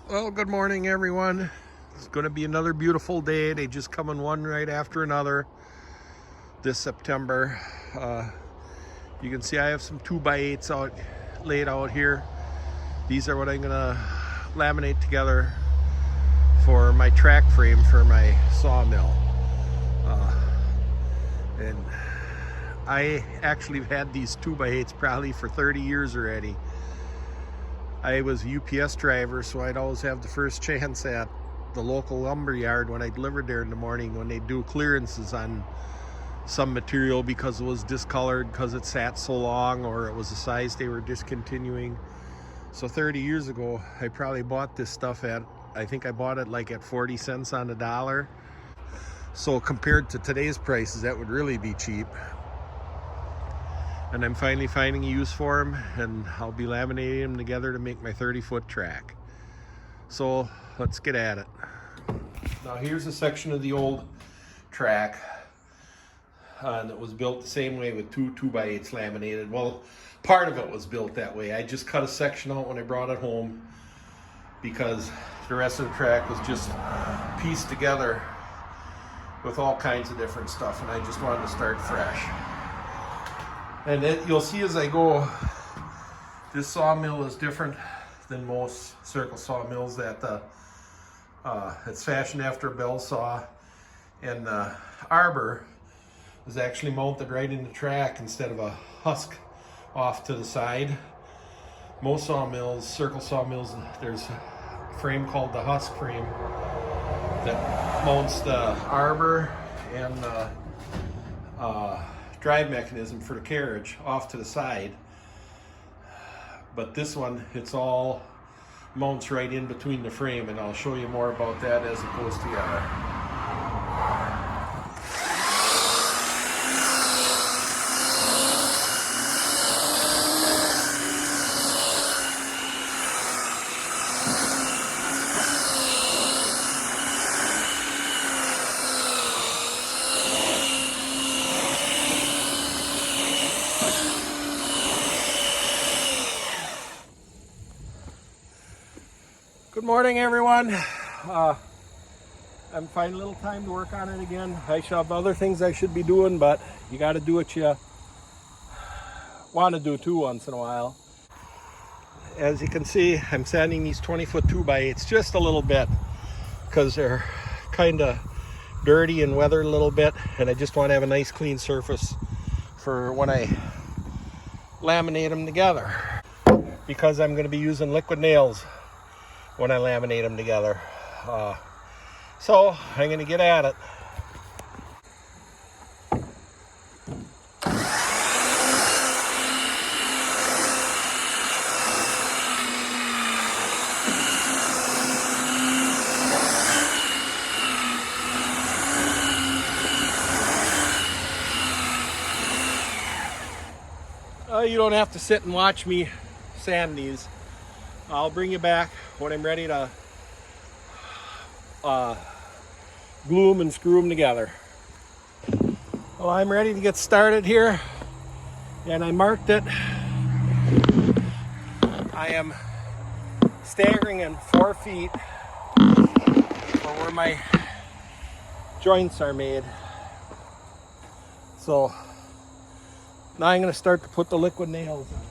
Well, good morning, everyone. It's going to be another beautiful day. They just come in one right after another this September. You can see I have some 2x8s out laid out here. These are what I'm going to laminate together for my track frame for my sawmill. And I actually have had these 2x8s probably for 30 years already. I was a UPS driver, so I'd always have the first chance at the local lumber yard when I delivered there in the morning when they do clearances on some material because it was discolored because it sat so long or it was a size they were discontinuing. So 30 years ago, I probably bought this stuff I think I bought it like at 40 cents on the dollar. So compared to today's prices, that would really be cheap. And I'm finally finding a use for them, and I'll be laminating them together to make my 30-foot track. So let's get at it. Now here's a section of the old track that was built the same way with two 2x8s laminated. Well, part of it was built that way. I just cut a section out when I brought it home because the rest of the track was just pieced together with all kinds of different stuff, and I just wanted to start fresh. And you'll see as I go, this sawmill is different than most circle sawmills. It's fashioned after a bell saw, and the arbor is actually mounted right in the track instead of a husk off to the side. Most sawmills, circle sawmills, there's a frame called the husk frame that mounts the arbor and the drive mechanism for the carriage off to the side. But this one, it's all mounts right in between the frame, and I'll show you more about that as it goes together. Good morning, everyone. I'm finding a little time to work on it again. I should have other things I should be doing, but you got to do what you want to do too once in a while. As you can see, I'm sanding these 20-foot 2x8s just a little bit because they're kind of dirty and weathered a little bit, and I just want to have a nice clean surface for when I laminate them together, because I'm going to be using liquid nails when I laminate them together. So I'm going to get at it. You don't have to sit and watch me sand these. I'll bring you back when I'm ready to glue them and screw them together. Well, I'm ready to get started here, and I marked it. I am staggering in 4 feet for where my joints are made. So now I'm going to start to put the liquid nails on.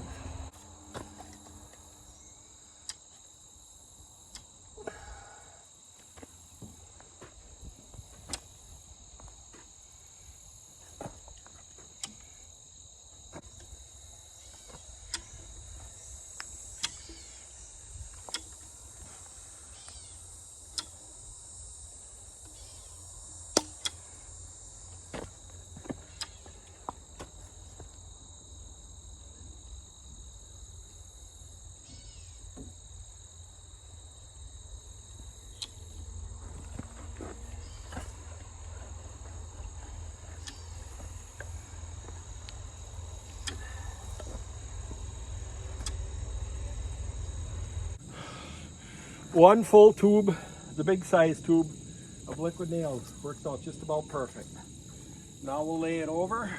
One full tube, the big size tube of liquid nails, worked out just about perfect. Now we'll lay it over.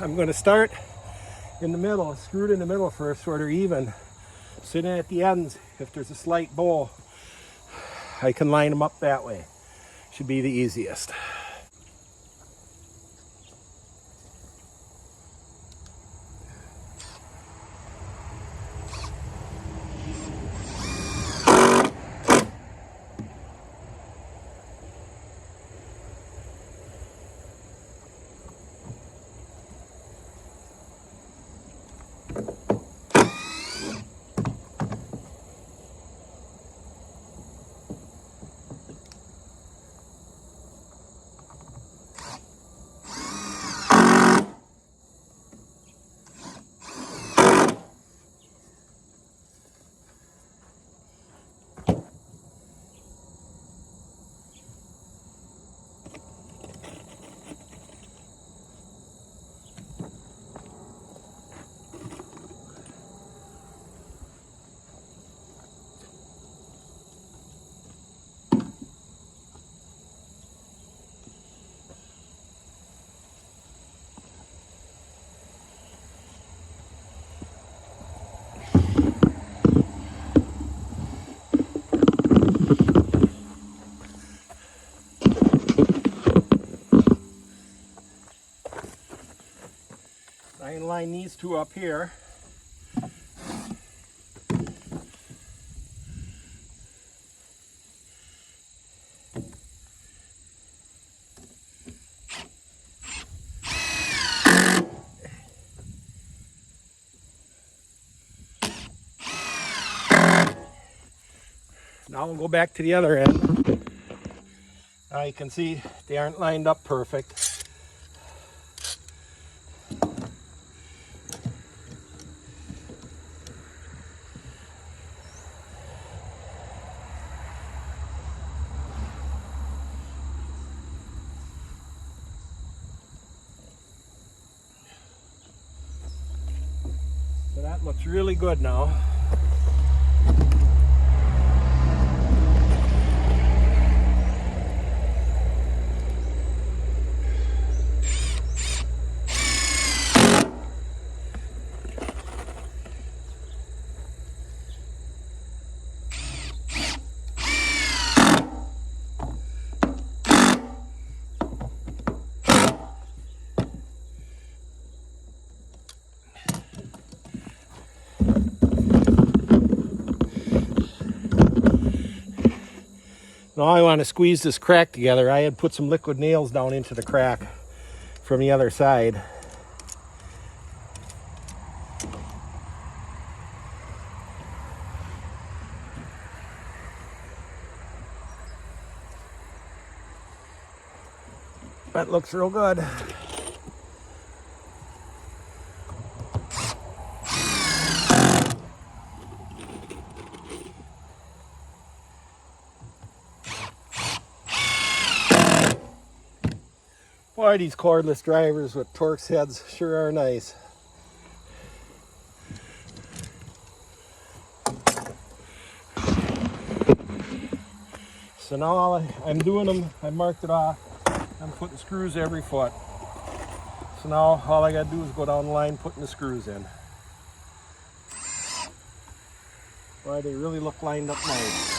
I'm going to start in the middle, screwed in the middle first so they're even. So then at the ends, if there's a slight bow, I can line them up that way. Should be the easiest. I can line these two up here. Now we'll go back to the other end. Now you can see they aren't lined up perfect. So that looks really good now. Now I want to squeeze this crack together. I had put some liquid nails down into the crack from the other side. That looks real good. Boy, these cordless drivers with Torx heads sure are nice. So now I'm doing them, I marked it off. I'm putting screws every foot. So now all I gotta do is go down the line putting the screws in. Boy, they really look lined up nice.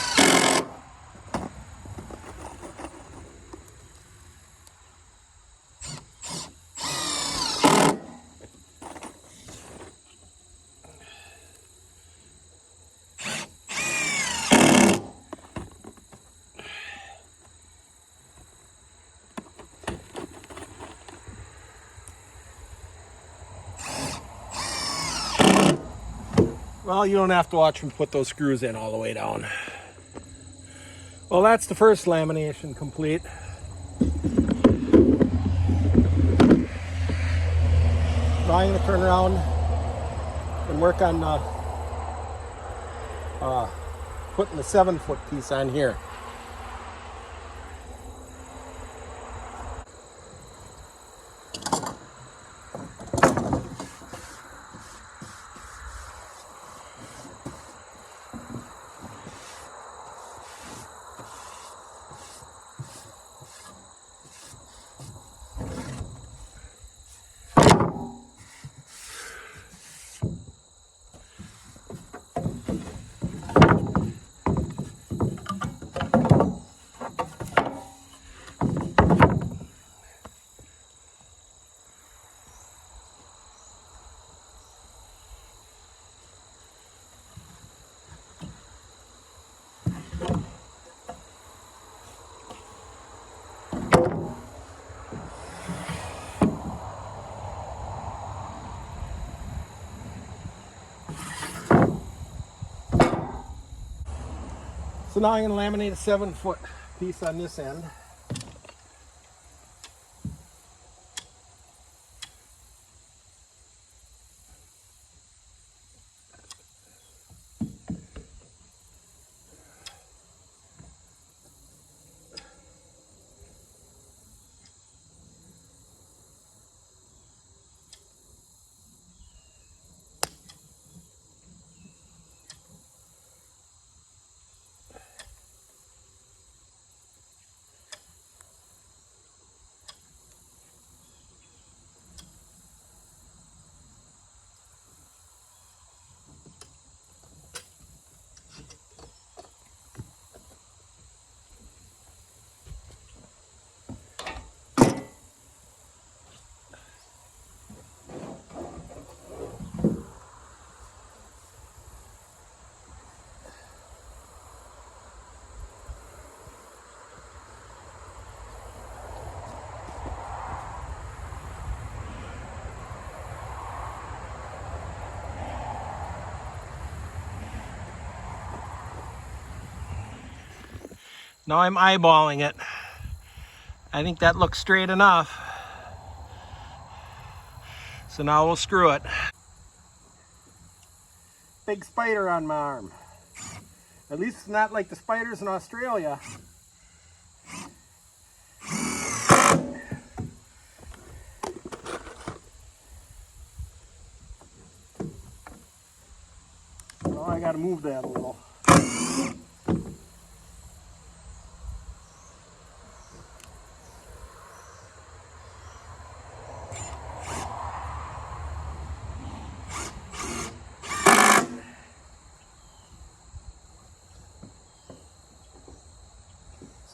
Well, you don't have to watch me put those screws in all the way down. Well, that's the first lamination complete. Now I'm going to turn around and work on putting the 7-foot piece on here. So now I'm going to laminate a 7-foot piece on this end. Now I'm eyeballing it. I think that looks straight enough. So now we'll screw it. Big spider on my arm. At least it's not like the spiders in Australia. Oh, I gotta move that a little.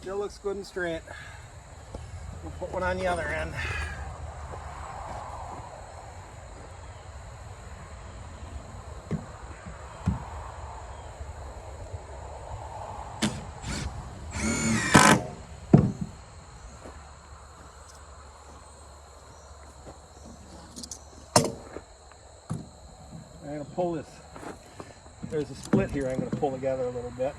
Still looks good and straight. We'll put one on the other end. I'm going to pull this. There's a split here I'm going to pull together a little bit.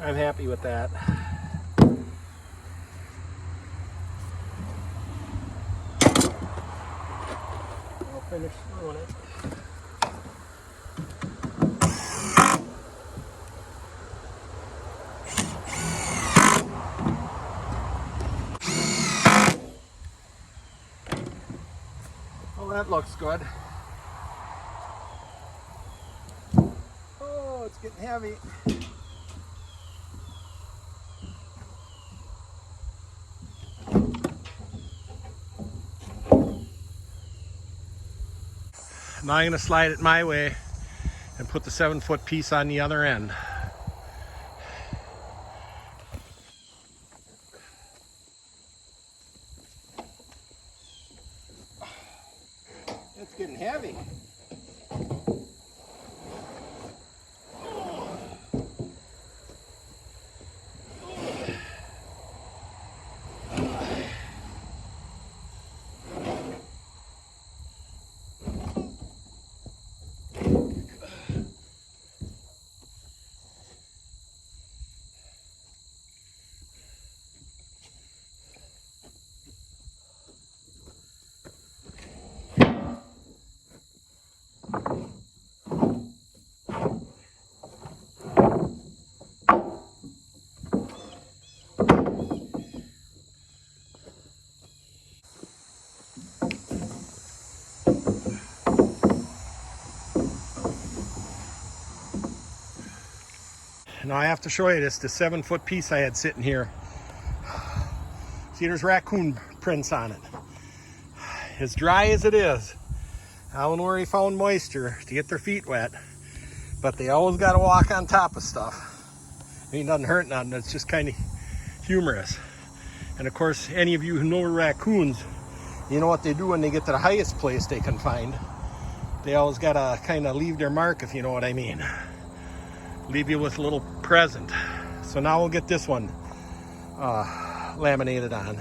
I'm happy with that. I'll finish screwing it. Oh, that looks good. Oh, it's getting heavy. Now I'm going to slide it my way and put the 7-foot piece on the other end. It's getting heavy. Now I have to show you this, the 7-foot piece I had sitting here. See, there's raccoon footprints on it. As dry as it is, I don't know where he found moisture to get their feet wet, but they always got to walk on top of stuff. I mean, it doesn't hurt nothing. It's just kind of humorous. And of course, any of you who know raccoons, you know what they do when they get to the highest place they can find. They always got to kind of leave their mark, if you know what I mean. Leave you with a little present. So now we'll get this one laminated on.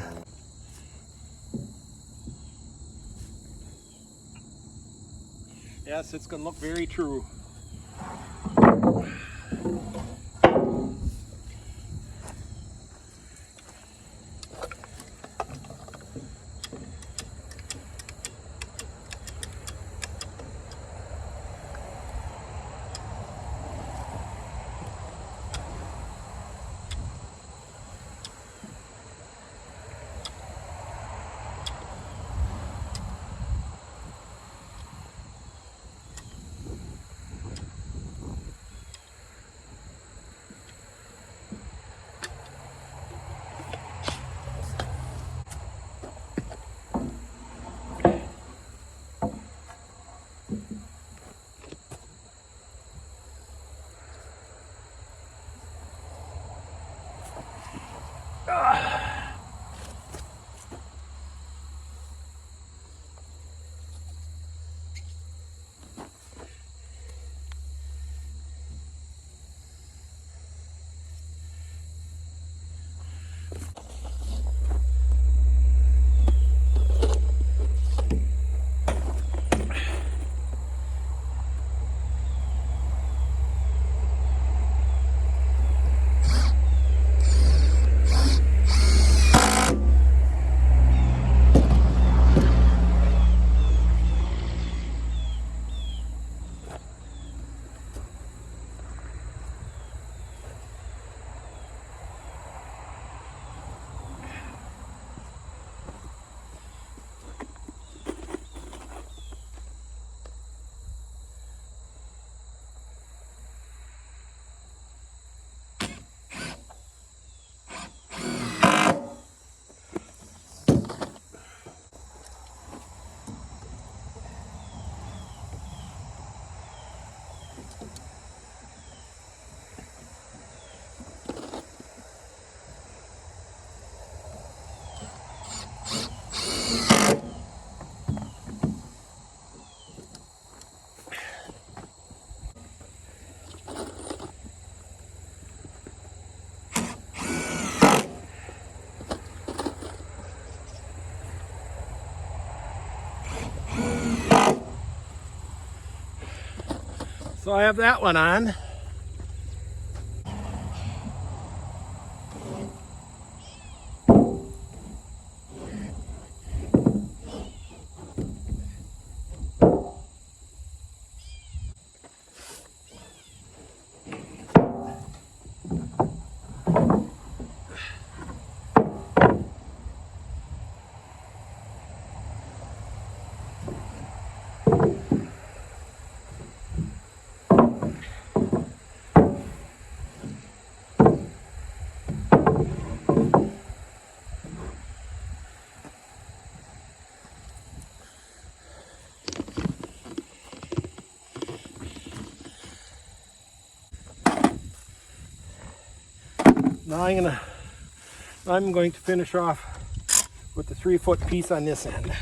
Yes, it's going to look very true. So I have that one on. Now I'm going to finish off with the 3-foot piece on this end.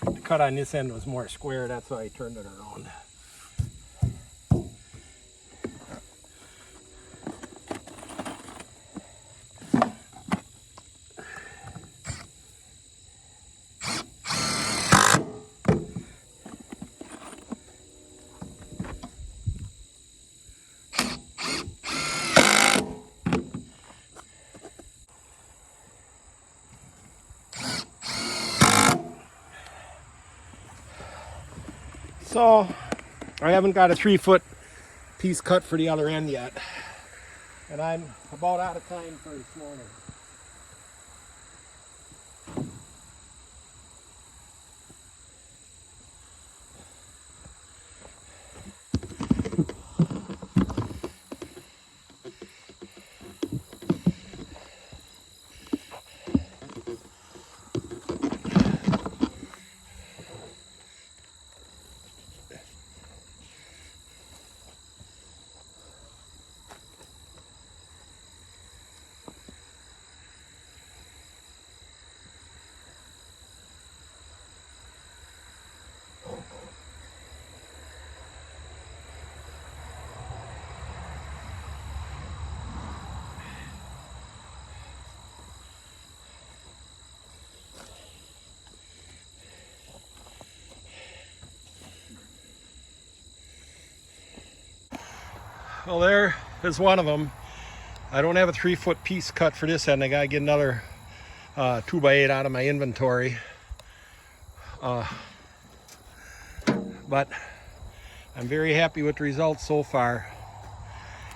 The cut on this end was more square, that's why I turned it around. So I haven't got a 3-foot piece cut for the other end yet, and I'm about out of time for this morning. Well, there is one of them. I don't have a 3-foot piece cut for this end. I gotta get another 2x8 out of my inventory. But I'm very happy with the results so far.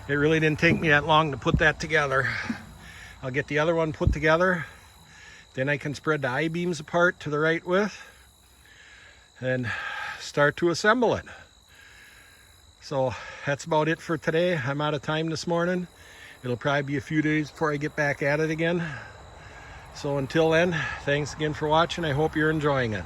It really didn't take me that long to put that together. I'll get the other one put together. Then I can spread the I-beams apart to the right width and start to assemble it. So that's about it for today. I'm out of time this morning. It'll probably be a few days before I get back at it again. So until then, thanks again for watching. I hope you're enjoying it.